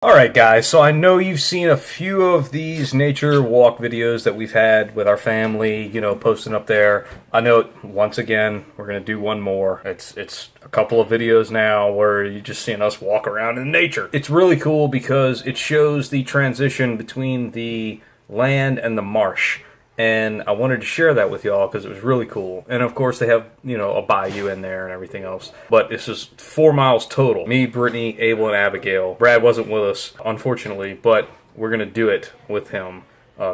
Alright guys, so I know you've seen a few of these nature walk videos that we've had with our family, posting up there. I know, once again, we're going to do one more. It's a couple of videos now where you're just seeing us walk around in nature. It's really cool because it shows the transition between the land and the marsh. And I wanted to share that with y'all because it was really cool. And of course they have, a bayou in there and everything else. But it's just 4 miles total. Me, Brittany, Abel, and Abigail. Brad wasn't with us, unfortunately, but we're going to do it with him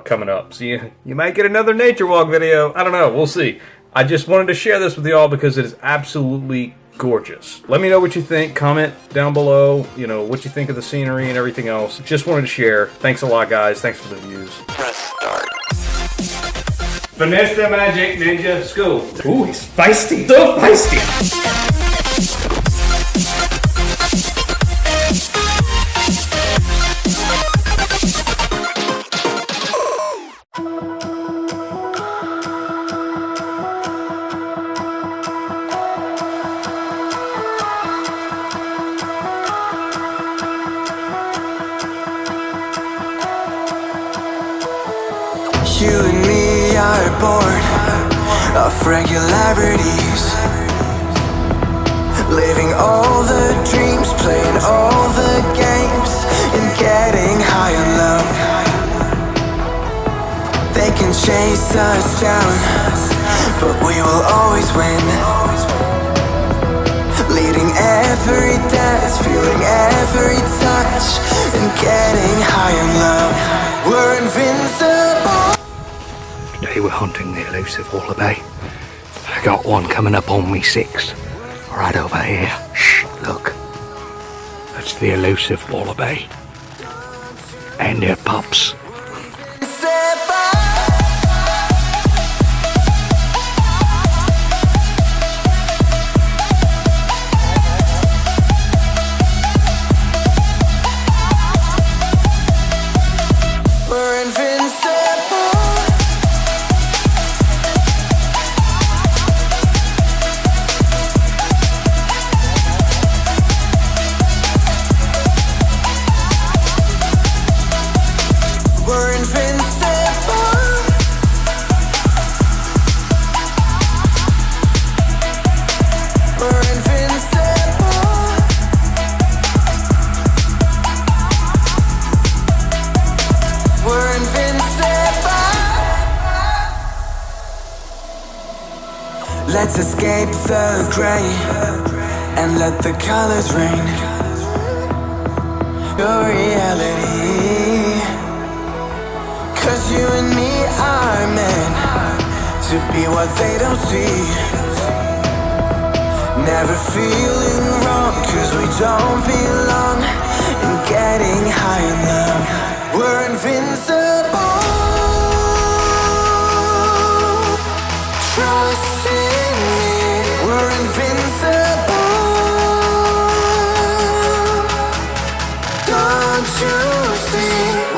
coming up. So you might get another nature walk video. I don't know. We'll see. I just wanted to share this with y'all because it is absolutely gorgeous. Let me know what you think. Comment down below, what you think of the scenery and everything else. Just wanted to share. Thanks a lot, guys. Thanks for the views. Press start. Vanessa Magic Ninja School. Ooh, he's feisty. So feisty. You and me are bored of regularities, living all the dreams, playing all the games, and getting high on love. They can chase us down, but we will always win. Leading every dance, feeling every touch, and getting high on love. We're invincible. Today we're hunting the elusive wallaby. I got one coming up on me 6. Right over here. Shh, look. That's the elusive wallaby. And their pups. We're invincible. We're invincible. We're invincible. We're invincible. Let's escape the gray and let the colors rain. Your reality. 'Cause you and me are meant to be what they don't see. Never feeling wrong 'cause we don't belong. And getting high in love. We're invincible. Trust in me. We're invincible. Don't you see?